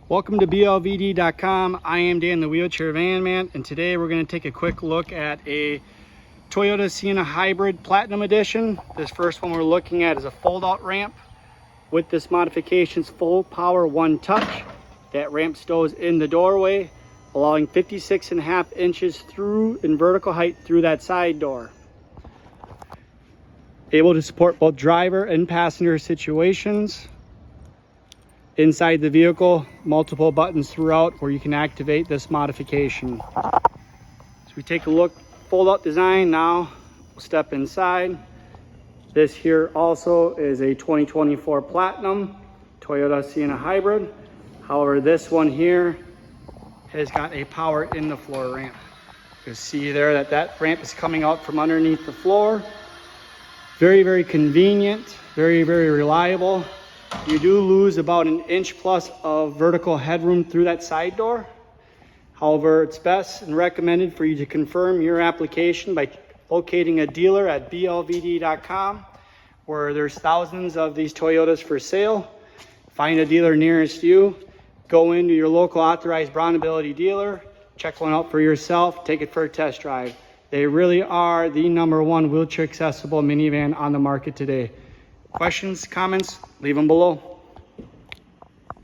Welcome to BLVD.com. I am Dan, the Wheelchair Van Man, and today we're going to take a quick look at a Toyota Sienna Hybrid Platinum Edition. This first one we're looking at is a fold-out ramp with this modification's full power one touch. That ramp stows in the doorway, allowing 56.5 inches through in vertical height through that side door. Able to support both driver and passenger situations. Inside the vehicle, multiple buttons throughout where you can activate this modification. So we take a look, fold out design. Now we'll step inside. This here also is a 2024 Platinum Toyota Sienna Hybrid. However, this one here has got a power in the floor ramp. You see there that ramp is coming out from underneath the floor. Very, very convenient, very, very reliable. You do lose about an inch plus of vertical headroom through that side door. However, it's best and recommended for you to confirm your application by locating a dealer at blvd.com, where there's thousands of these Toyotas for sale. Find a dealer nearest you, go into your local authorized BraunAbility dealer, check one out for yourself, take it for a test drive. They really are the #1 wheelchair accessible minivan on the market today. Questions, comments, leave them below.